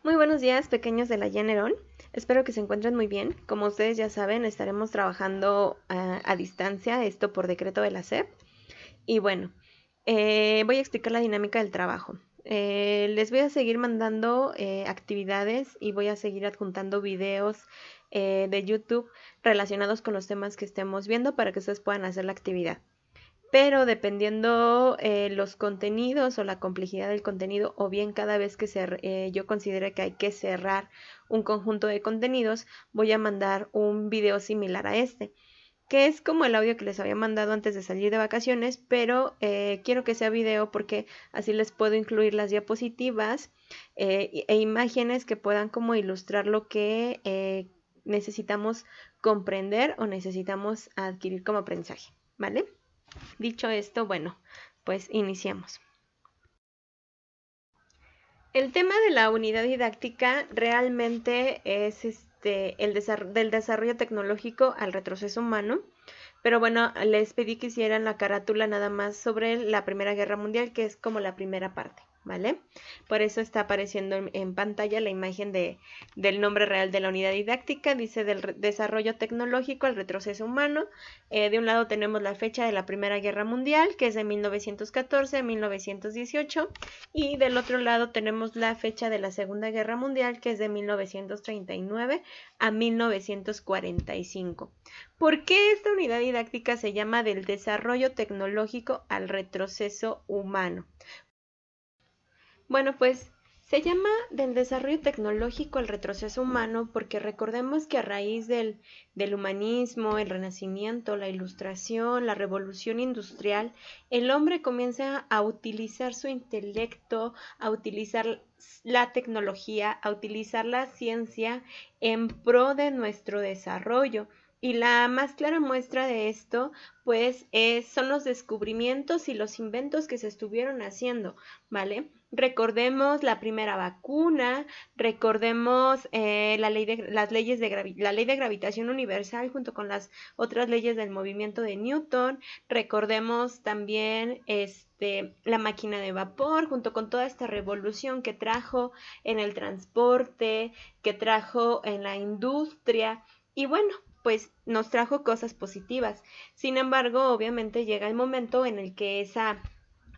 Muy buenos días, pequeños de la Generón. Espero que se encuentren muy bien. Como ustedes ya saben, estaremos trabajando a distancia, esto por decreto de la SEP. Y bueno, voy a explicar la dinámica del trabajo. Les voy a seguir mandando actividades y voy a seguir adjuntando videos de YouTube relacionados con los temas que estemos viendo para que ustedes puedan hacer la actividad. Pero dependiendo los contenidos o la complejidad del contenido, o bien cada vez que yo considere que hay que cerrar un conjunto de contenidos, voy a mandar un video similar a este, que es como el audio que les había mandado antes de salir de vacaciones, pero quiero que sea video porque así les puedo incluir las diapositivas e imágenes que puedan como ilustrar lo que necesitamos comprender o necesitamos adquirir como aprendizaje, ¿vale? Dicho esto, bueno, pues iniciamos. El tema de la unidad didáctica realmente es del desarrollo tecnológico al retroceso humano. Pero bueno, les pedí que hicieran la carátula nada más sobre la Primera Guerra Mundial, que es como la primera parte, ¿vale? Por eso está apareciendo en pantalla la imagen del nombre real de la unidad didáctica. Dice del desarrollo tecnológico al retroceso humano. De un lado tenemos la fecha de la Primera Guerra Mundial, que es de 1914 a 1918. Y del otro lado tenemos la fecha de la Segunda Guerra Mundial, que es de 1939 a 1945. ¿Por qué esta unidad didáctica se llama del desarrollo tecnológico al retroceso humano? Bueno, pues se llama del desarrollo tecnológico al retroceso humano porque recordemos que a raíz del humanismo, el renacimiento, la ilustración, la revolución industrial, el hombre comienza a utilizar su intelecto, a utilizar la tecnología, a utilizar la ciencia en pro de nuestro desarrollo. Y la más clara muestra de esto, pues, son los descubrimientos y los inventos que se estuvieron haciendo, ¿vale? Recordemos la primera vacuna, recordemos la ley de gravitación universal junto con las otras leyes del movimiento de Newton, recordemos también la máquina de vapor junto con toda esta revolución que trajo en el transporte, que trajo en la industria y bueno, pues nos trajo cosas positivas. Sin embargo, obviamente llega el momento en el que esa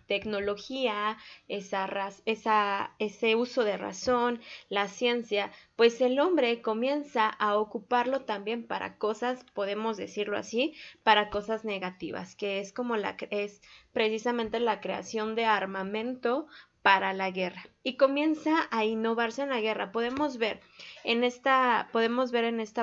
tecnología, ese uso de razón, la ciencia, pues el hombre comienza a ocuparlo también para cosas, podemos decirlo así, para cosas negativas, que es como es precisamente la creación de armamento para la guerra y comienza a innovarse en la guerra. Podemos ver en esta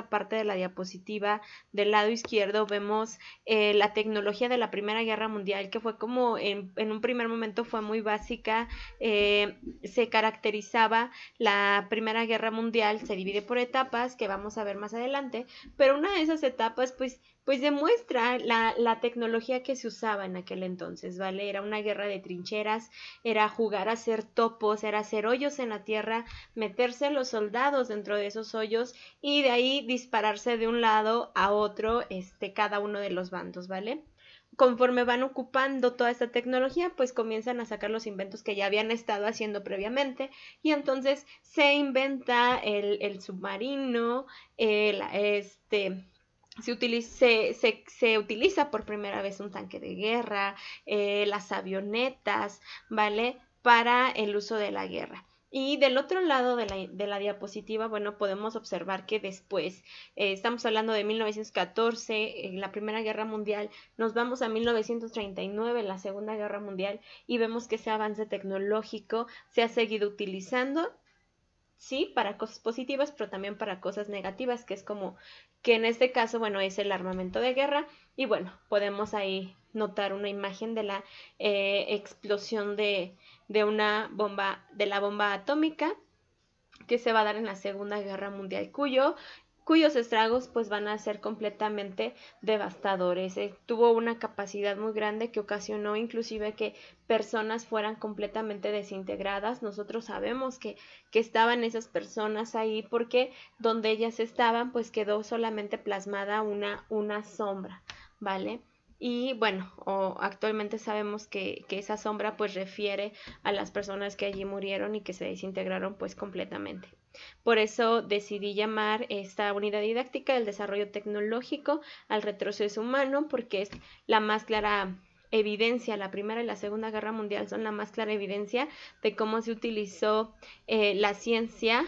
parte de la diapositiva del lado izquierdo vemos la tecnología de la Primera Guerra Mundial, que fue como en un primer momento fue muy básica, se caracterizaba la Primera Guerra Mundial, se divide por etapas, que vamos a ver más adelante, pero una de esas etapas pues demuestra la tecnología que se usaba en aquel entonces, ¿vale? Era una guerra de trincheras, era jugar a hacer topos, era hacer hoyos en la tierra, meterse los soldados dentro de esos hoyos y de ahí dispararse de un lado a otro, cada uno de los bandos, ¿vale? Conforme van ocupando toda esta tecnología, pues comienzan a sacar los inventos que ya habían estado haciendo previamente y entonces se inventa el submarino, se utiliza por primera vez un tanque de guerra, las avionetas, ¿vale? Para el uso de la guerra. Y del otro lado de la diapositiva, bueno, podemos observar que después, estamos hablando de 1914, la Primera Guerra Mundial, nos vamos a 1939, la Segunda Guerra Mundial, y vemos que ese avance tecnológico se ha seguido utilizando, sí, para cosas positivas, pero también para cosas negativas, que es como que en este caso, bueno, es el armamento de guerra y bueno, podemos ahí notar una imagen de la explosión de una bomba, de la bomba atómica que se va a dar en la Segunda Guerra Mundial, cuyos estragos pues van a ser completamente devastadores. Tuvo una capacidad muy grande que ocasionó inclusive que personas fueran completamente desintegradas. Nosotros sabemos que estaban esas personas ahí porque donde ellas estaban pues quedó solamente plasmada una sombra, ¿vale? Y bueno, actualmente sabemos que esa sombra pues refiere a las personas que allí murieron y que se desintegraron pues completamente. Por eso decidí llamar esta unidad didáctica del desarrollo tecnológico al retroceso humano, porque es la más clara evidencia, la Primera y la Segunda Guerra Mundial son la más clara evidencia de cómo se utilizó la ciencia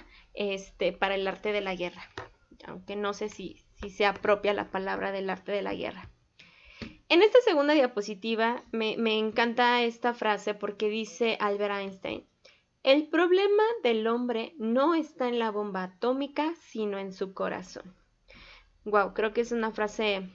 para el arte de la guerra, aunque no sé si se apropia la palabra del arte de la guerra. En esta segunda diapositiva me encanta esta frase porque dice Albert Einstein: el problema del hombre no está en la bomba atómica, sino en su corazón. Wow, creo que es una frase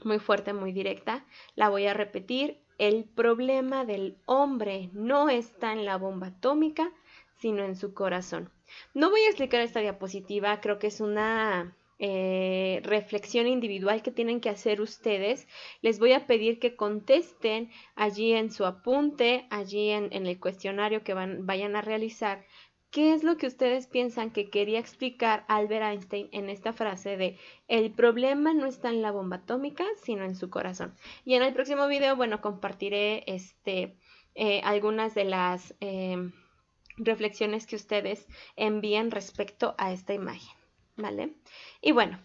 muy fuerte, muy directa. La voy a repetir. El problema del hombre no está en la bomba atómica, sino en su corazón. No voy a explicar esta diapositiva, creo que es una reflexión individual que tienen que hacer ustedes. Les voy a pedir que contesten allí en su apunte, allí en el cuestionario que vayan a realizar. ¿Qué es lo que ustedes piensan que quería explicar Albert Einstein en esta frase de el problema no está en la bomba atómica, sino en su corazón? Y en el próximo video, bueno, compartiré algunas de las reflexiones que ustedes envíen respecto a esta imagen, ¿vale? Y bueno,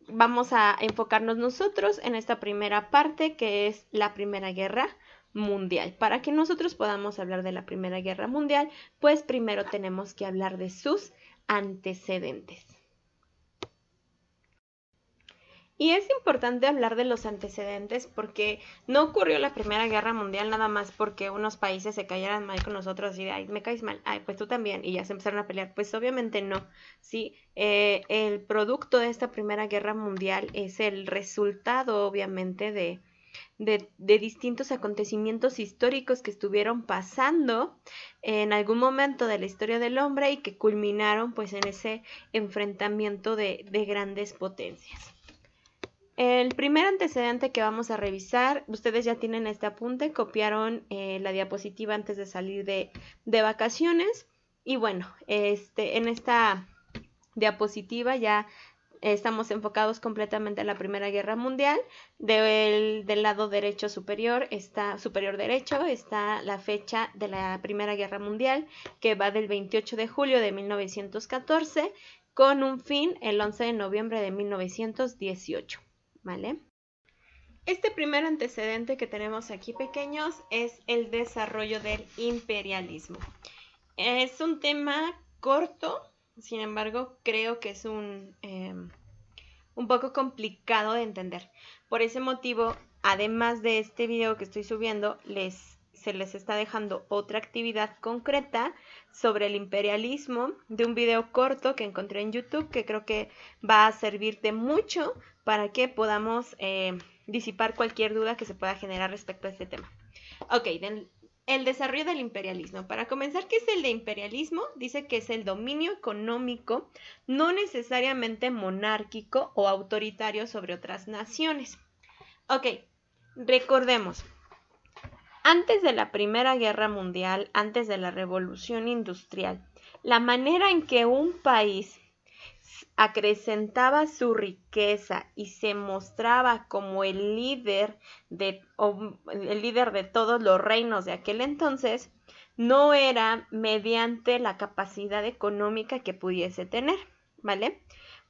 vamos a enfocarnos nosotros en esta primera parte, que es la Primera Guerra Mundial. Para que nosotros podamos hablar de la Primera Guerra Mundial, pues primero tenemos que hablar de sus antecedentes. Y es importante hablar de los antecedentes porque no ocurrió la Primera Guerra Mundial nada más porque unos países se cayeran mal con nosotros y de, ay, me caes mal, ay, pues tú también, y ya se empezaron a pelear. Pues obviamente no, ¿sí? El producto de esta Primera Guerra Mundial es el resultado, obviamente, de distintos acontecimientos históricos que estuvieron pasando en algún momento de la historia del hombre y que culminaron pues en ese enfrentamiento de grandes potencias. El primer antecedente que vamos a revisar, ustedes ya tienen este apunte, copiaron la diapositiva antes de salir de vacaciones. Y bueno, en esta diapositiva ya estamos enfocados completamente en la Primera Guerra Mundial. Del lado derecho superior derecho, está la fecha de la Primera Guerra Mundial, que va del 28 de julio de 1914 con un fin el 11 de noviembre de 1918. ¿Vale? Este primer antecedente que tenemos aquí, pequeños, es el desarrollo del imperialismo. Es un tema corto, sin embargo, creo que es un poco complicado de entender. Por ese motivo, además de este video que estoy subiendo, se les está dejando otra actividad concreta sobre el imperialismo de un video corto que encontré en YouTube, que creo que va a servirte mucho para que podamos disipar cualquier duda que se pueda generar respecto a este tema. Ok, el desarrollo del imperialismo. Para comenzar, ¿qué es el de imperialismo? Dice que es el dominio económico, no necesariamente monárquico o autoritario sobre otras naciones. Ok, recordemos. Antes de la Primera Guerra Mundial, antes de la Revolución Industrial, la manera en que un país acrecentaba su riqueza y se mostraba como el líder de todos los reinos de aquel entonces, no era mediante la capacidad económica que pudiese tener, ¿vale?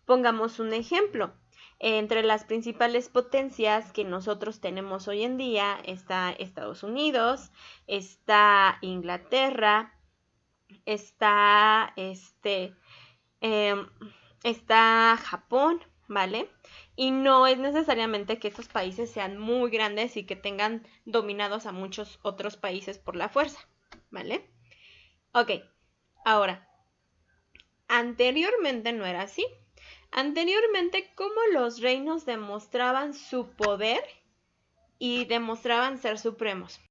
Pongamos un ejemplo. Entre las principales potencias que nosotros tenemos hoy en día está Estados Unidos, está Inglaterra, está está Japón, ¿vale? Y no es necesariamente que estos países sean muy grandes y que tengan dominados a muchos otros países por la fuerza, ¿vale? Ok, ahora, anteriormente no era así. Anteriormente, ¿cómo los reinos demostraban su poder y demostraban ser supremos?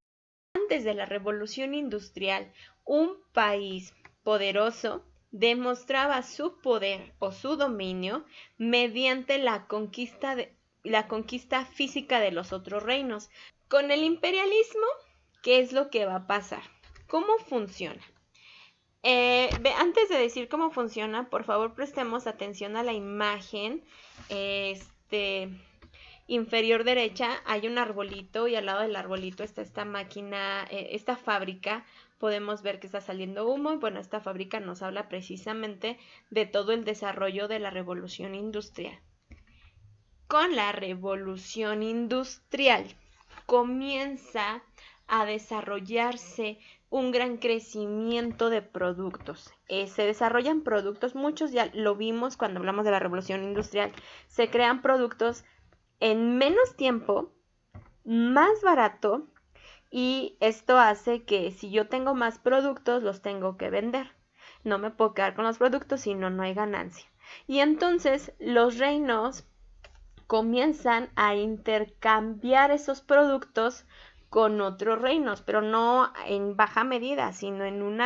Antes de la Revolución Industrial, un país poderoso demostraba su poder o su dominio mediante la conquista física de los otros reinos. Con el imperialismo, ¿qué es lo que va a pasar? ¿Cómo funciona? Antes de decir cómo funciona, por favor prestemos atención a la imagen inferior derecha hay un arbolito y al lado del arbolito está esta máquina, esta fábrica. Podemos ver que está saliendo humo y bueno, esta fábrica nos habla precisamente de todo el desarrollo de la revolución industrial. Con la revolución industrial comienza a desarrollarse un gran crecimiento de productos. Se desarrollan productos, muchos ya lo vimos cuando hablamos de la revolución industrial, se crean productos en menos tiempo, más barato, y esto hace que si yo tengo más productos, los tengo que vender. No me puedo quedar con los productos, si no, no hay ganancia. Y entonces los reinos comienzan a intercambiar esos productos con otros reinos, pero no en baja medida, sino en un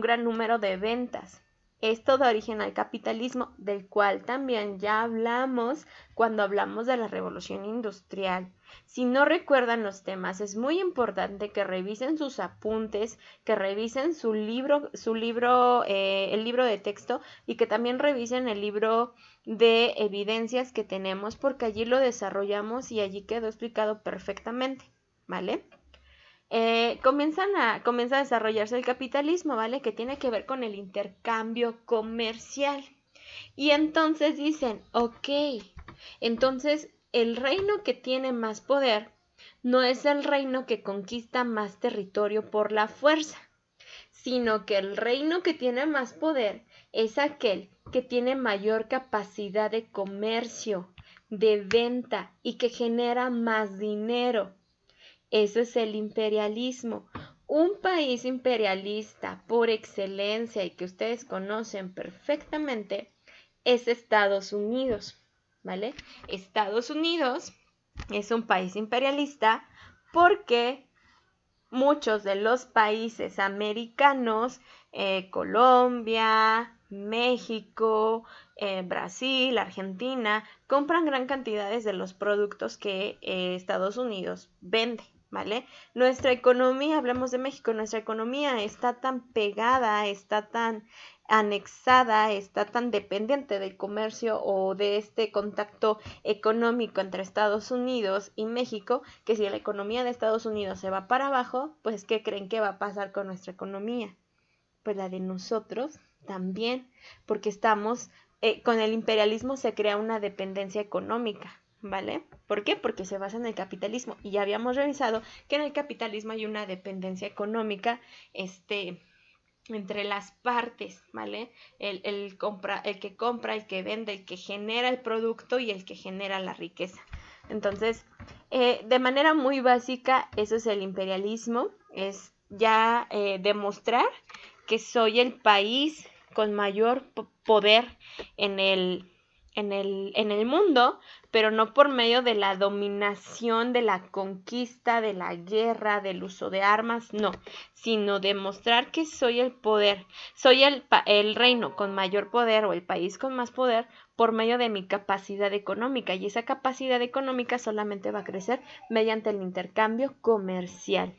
gran número de ventas. Esto da origen al capitalismo, del cual también ya hablamos cuando hablamos de la revolución industrial. Si no recuerdan los temas, es muy importante que revisen sus apuntes, que revisen el libro de texto y que también revisen el libro de evidencias que tenemos, porque allí lo desarrollamos y allí quedó explicado perfectamente, ¿vale? Comienza a desarrollarse el capitalismo, ¿vale? Que tiene que ver con el intercambio comercial. Y entonces dicen, ok, entonces el reino que tiene más poder no es el reino que conquista más territorio por la fuerza, sino que el reino que tiene más poder es aquel que tiene mayor capacidad de comercio, de venta y que genera más dinero. Eso es el imperialismo. Un país imperialista por excelencia y que ustedes conocen perfectamente es Estados Unidos, ¿vale? Estados Unidos es un país imperialista porque muchos de los países americanos, Colombia, México, Brasil, Argentina, compran gran cantidades de los productos que Estados Unidos vende, ¿vale? Nuestra economía, hablamos de México, nuestra economía está tan pegada, está tan anexada, está tan dependiente del comercio o de este contacto económico entre Estados Unidos y México, que si la economía de Estados Unidos se va para abajo, pues ¿qué creen que va a pasar con nuestra economía? Pues la de nosotros también, porque estamos, con el imperialismo se crea una dependencia económica, ¿vale? ¿Por qué? Porque se basa en el capitalismo y ya habíamos revisado que en el capitalismo hay una dependencia económica, entre las partes, ¿vale? El que compra, el que vende, el que genera el producto y el que genera la riqueza. Entonces, de manera muy básica, eso es el imperialismo, es ya demostrar que soy el país con mayor poder en el mundo, pero no por medio de la dominación, de la conquista, de la guerra, del uso de armas, no, sino demostrar que soy el poder, soy el reino con mayor poder o el país con más poder por medio de mi capacidad económica, y esa capacidad económica solamente va a crecer mediante el intercambio comercial.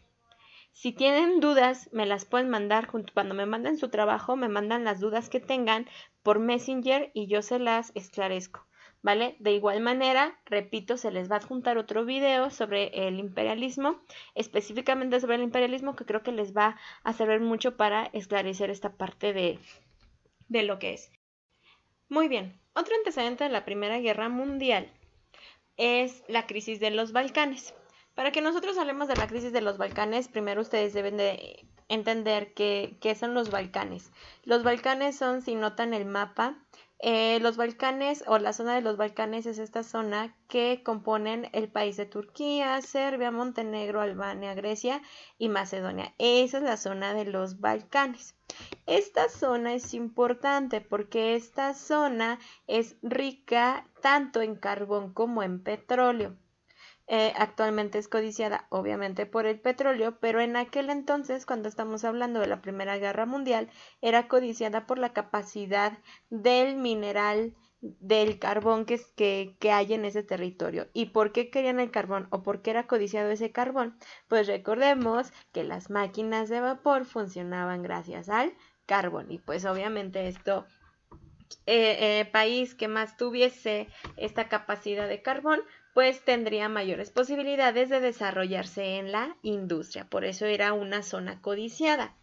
Si tienen dudas, me las pueden mandar cuando me manden su trabajo, me mandan las dudas que tengan por Messenger y yo se las esclarezco, ¿vale? De igual manera, repito, se les va a adjuntar otro video sobre el imperialismo, específicamente sobre el imperialismo, que creo que les va a servir mucho para esclarecer esta parte de lo que es. Muy bien, otro antecedente de la Primera Guerra Mundial es la crisis de los Balcanes. Para que nosotros hablemos de la crisis de los Balcanes, primero ustedes deben de entender qué son los Balcanes. Los Balcanes son, si notan el mapa, los Balcanes o la zona de los Balcanes es esta zona que componen el país de Turquía, Serbia, Montenegro, Albania, Grecia y Macedonia. Esa es la zona de los Balcanes. Esta zona es importante porque esta zona es rica tanto en carbón como en petróleo. Actualmente es codiciada obviamente por el petróleo, pero en aquel entonces, cuando estamos hablando de la Primera Guerra Mundial, era codiciada por la capacidad del mineral del carbón que hay en ese territorio. ¿Y por qué querían el carbón o por qué era codiciado ese carbón? Pues recordemos que las máquinas de vapor funcionaban gracias al carbón y pues obviamente esto país que más tuviese esta capacidad de carbón, pues tendría mayores posibilidades de desarrollarse en la industria. Por eso era una zona codiciada.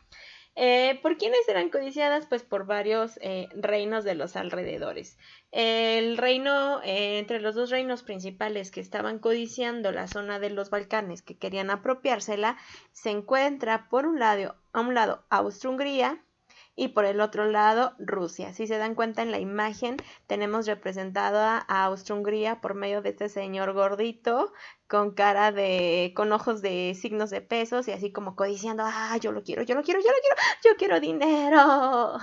¿Por quiénes eran codiciadas? Pues por varios reinos de los alrededores. El reino, entre los dos reinos principales que estaban codiciando la zona de los Balcanes, que querían apropiársela, se encuentra por a un lado Austria-Hungría y por el otro lado Rusia. Si se dan cuenta en la imagen, tenemos representado a Austria-Hungría por medio de este señor gordito con con ojos de signos de pesos y así como codiciando, yo lo quiero, yo quiero dinero,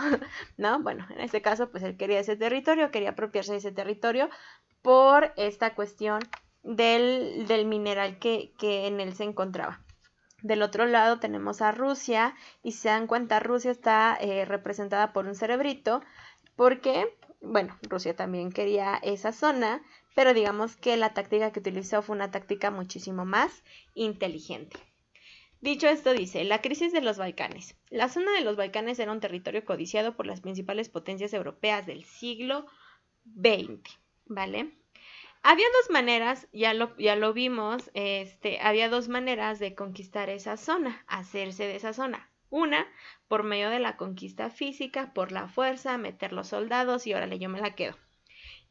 ¿no? Bueno, en este caso, pues él quería ese territorio, quería apropiarse de ese territorio por esta cuestión del mineral que en él se encontraba. Del otro lado tenemos a Rusia y si se dan cuenta, Rusia está representada por un cerebrito porque, bueno, Rusia también quería esa zona, pero digamos que la táctica que utilizó fue una táctica muchísimo más inteligente. Dicho esto, dice, la crisis de los Balcanes. La zona de los Balcanes era un territorio codiciado por las principales potencias europeas del siglo XX, ¿vale? Había dos maneras, ya lo vimos, había dos maneras de conquistar esa zona, hacerse de esa zona. Una, por medio de la conquista física, por la fuerza, meter los soldados y órale, yo me la quedo.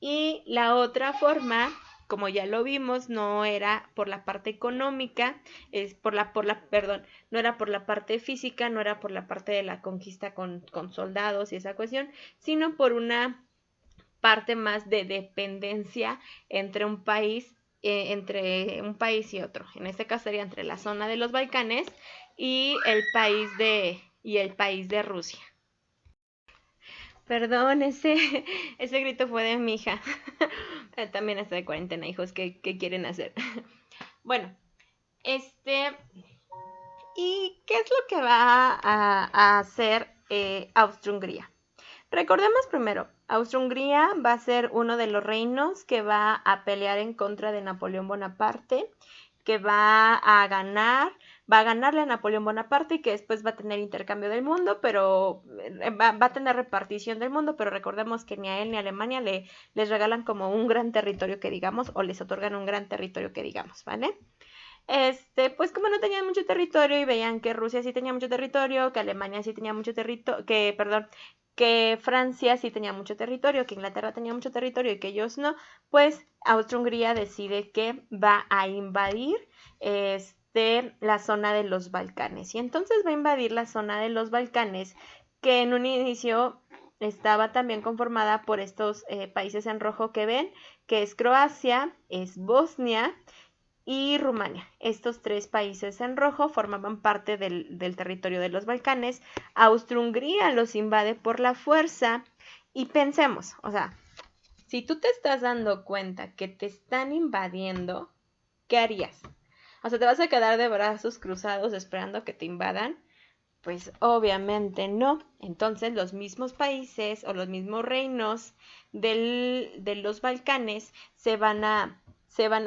Y la otra forma, como ya lo vimos, no era por la parte económica, no era por la parte física, no era por la parte de la conquista con soldados y esa cuestión, sino por una parte más de dependencia entre un país y otro. En este caso sería entre la zona de los Balcanes y el país de Rusia. Perdón, ese grito fue de mi hija. También está de cuarentena, hijos, ¿qué quieren hacer? Bueno, ¿y qué es lo que va a hacer Austria-Hungría? Recordemos primero, Austria-Hungría va a ser uno de los reinos que va a pelear en contra de Napoleón Bonaparte, que va a ganarle a Napoleón Bonaparte y que después va a tener intercambio del mundo, pero va a tener repartición del mundo, pero recordemos que ni a él ni a Alemania les regalan como un gran territorio que digamos, o les otorgan un gran territorio que digamos, ¿vale? Pues como no tenían mucho territorio y veían que Rusia sí tenía mucho territorio, que Alemania sí tenía mucho territorio, que Francia sí tenía mucho territorio, que Inglaterra tenía mucho territorio y que ellos no, pues Austria-Hungría decide que va a invadir la zona de los Balcanes. Y entonces va a invadir la zona de los Balcanes, que en un inicio estaba también conformada por estos países en rojo que ven, que es Croacia, es Bosnia y Rumania. Estos tres países en rojo formaban parte del territorio de los Balcanes. Austria-Hungría los invade por la fuerza. Y pensemos, o sea, si tú te estás dando cuenta que te están invadiendo, ¿qué harías? O sea, ¿te vas a quedar de brazos cruzados esperando que te invadan? Pues obviamente no. Entonces los mismos países o los mismos reinos de los Balcanes se van a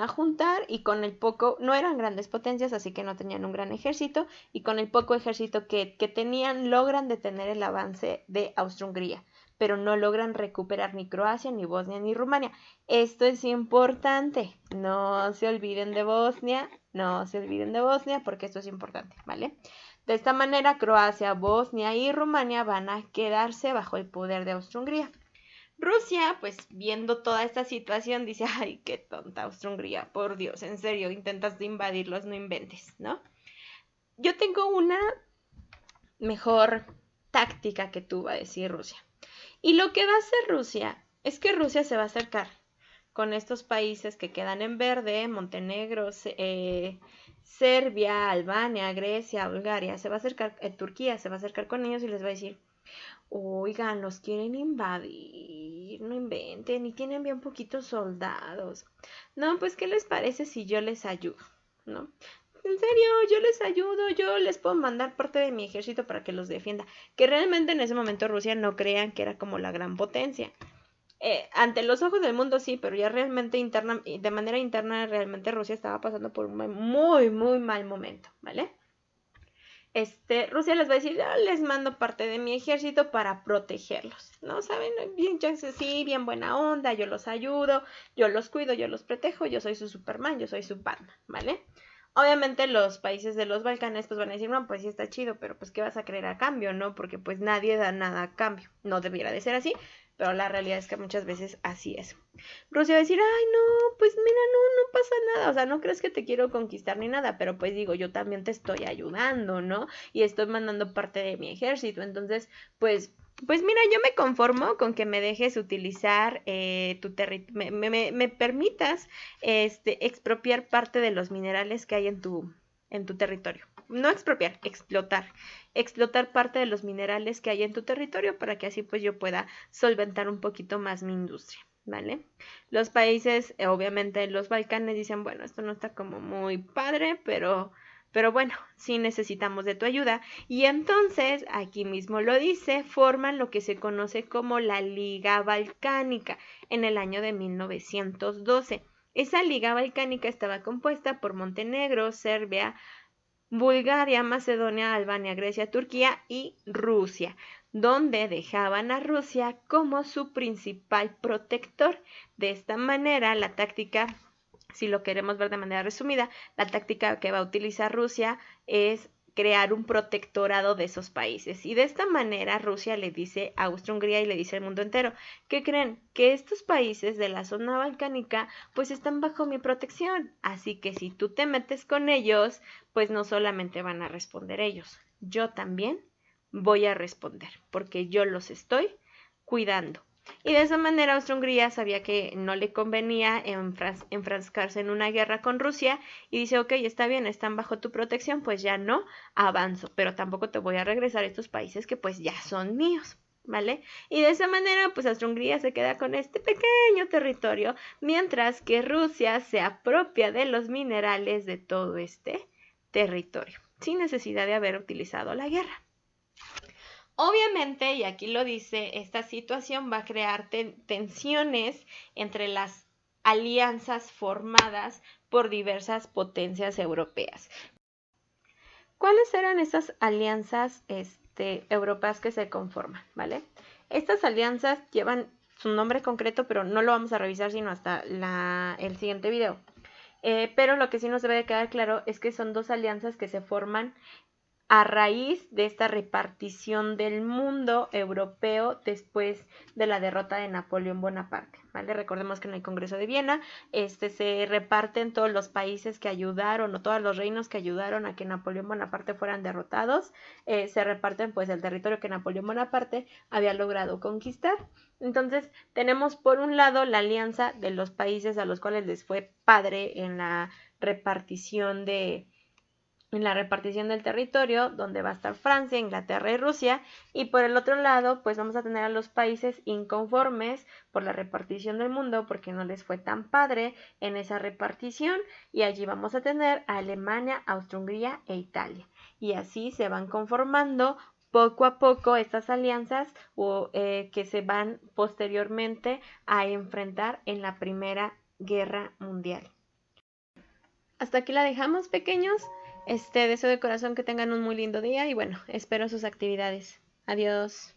juntar y con el poco, no eran grandes potencias, así que no tenían un gran ejército, y con el poco ejército que tenían logran detener el avance de Austria-Hungría, pero no logran recuperar ni Croacia, ni Bosnia, ni Rumania. Esto es importante, no se olviden de Bosnia, porque esto es importante, ¿vale? De esta manera, Croacia, Bosnia y Rumania van a quedarse bajo el poder de Austria-Hungría. Rusia, pues viendo toda esta situación, dice, ay, qué tonta Austria-Hungría, por Dios, en serio, intentas invadirlos, no inventes, ¿no? Yo tengo una mejor táctica que tú, va a decir Rusia. Y lo que va a hacer Rusia es que Rusia se va a acercar con estos países que quedan en verde, Montenegro, Serbia, Albania, Grecia, Bulgaria, se va a acercar, Turquía se va a acercar con ellos y les va a decir, oigan, los quieren invadir, no inventen, y tienen bien poquitos soldados. No, pues, ¿qué les parece si yo les ayudo? ¿No? En serio, yo les ayudo, yo les puedo mandar parte de mi ejército para que los defienda. Que realmente en ese momento Rusia no crean que era como la gran potencia. Ante los ojos del mundo sí, pero ya realmente de manera interna realmente Rusia estaba pasando por un muy, muy mal momento, ¿vale? Rusia les va a decir, les mando parte de mi ejército para protegerlos, ¿no? ¿Saben? Bien, sí, bien buena onda, yo los ayudo, yo los cuido, yo los protejo, yo soy su Superman, yo soy su Batman, ¿vale? Obviamente los países de los Balcanes pues van a decir, no, pues sí está chido, pero pues ¿qué vas a querer a cambio, no? Porque pues nadie da nada a cambio. No debiera de ser así, pero la realidad es que muchas veces así es. Rusia va a decir, ay, no, pues mira, no pasa nada, o sea, no crees que te quiero conquistar ni nada, pero pues digo, yo también te estoy ayudando, ¿no? Y estoy mandando parte de mi ejército, entonces, pues mira, yo me conformo con que me dejes utilizar tu territorio, me permitas expropiar parte de los minerales que hay en tu territorio. No expropiar, explotar parte de los minerales que hay en tu territorio para que así pues yo pueda solventar un poquito más mi industria, ¿vale? Los países, obviamente los Balcanes dicen, bueno, esto no está como muy padre, pero bueno, sí necesitamos de tu ayuda. Y entonces, aquí mismo lo dice, forman lo que se conoce como la Liga Balcánica en el año de 1912. Esa Liga Balcánica estaba compuesta por Montenegro, Serbia, Bulgaria, Macedonia, Albania, Grecia, Turquía y Rusia, donde dejaban a Rusia como su principal protector. De esta manera, la táctica, si lo queremos ver de manera resumida, la táctica que va a utilizar Rusia es crear un protectorado de esos países. Y de esta manera Rusia le dice a Austria-Hungría y le dice al mundo entero, ¿qué creen? Que estos países de la zona balcánica pues están bajo mi protección. Así que si tú te metes con ellos, pues no solamente van a responder ellos, yo también voy a responder, porque yo los estoy cuidando. Y de esa manera Austria-Hungría sabía que no le convenía enfrascarse en una guerra con Rusia y dice, ok, está bien, están bajo tu protección, pues ya no avanzo, pero tampoco te voy a regresar a estos países que pues ya son míos, ¿vale? Y de esa manera pues Austria-Hungría se queda con este pequeño territorio, mientras que Rusia se apropia de los minerales de todo este territorio, sin necesidad de haber utilizado la guerra. Obviamente, y aquí lo dice, esta situación va a crear tensiones entre las alianzas formadas por diversas potencias europeas. ¿Cuáles eran esas alianzas europeas que se conforman? ¿Vale? Estas alianzas llevan su nombre concreto, pero no lo vamos a revisar sino hasta el siguiente video. Pero lo que sí nos debe de quedar claro es que son dos alianzas que se forman a raíz de esta repartición del mundo europeo después de la derrota de Napoleón Bonaparte, ¿vale? Recordemos que en el Congreso de Viena se reparten todos los países que ayudaron o todos los reinos que ayudaron a que Napoleón Bonaparte fueran derrotados, se reparten pues el territorio que Napoleón Bonaparte había logrado conquistar. Entonces tenemos por un lado la alianza de los países a los cuales les fue padre en la repartición del territorio, donde va a estar Francia, Inglaterra y Rusia, y por el otro lado, pues vamos a tener a los países inconformes por la repartición del mundo, porque no les fue tan padre en esa repartición, y allí vamos a tener a Alemania, Austria-Hungría e Italia, y así se van conformando poco a poco estas alianzas que se van posteriormente a enfrentar en la Primera Guerra Mundial. Hasta aquí la dejamos, pequeños. Deseo de corazón que tengan un muy lindo día y bueno, espero sus actividades. Adiós.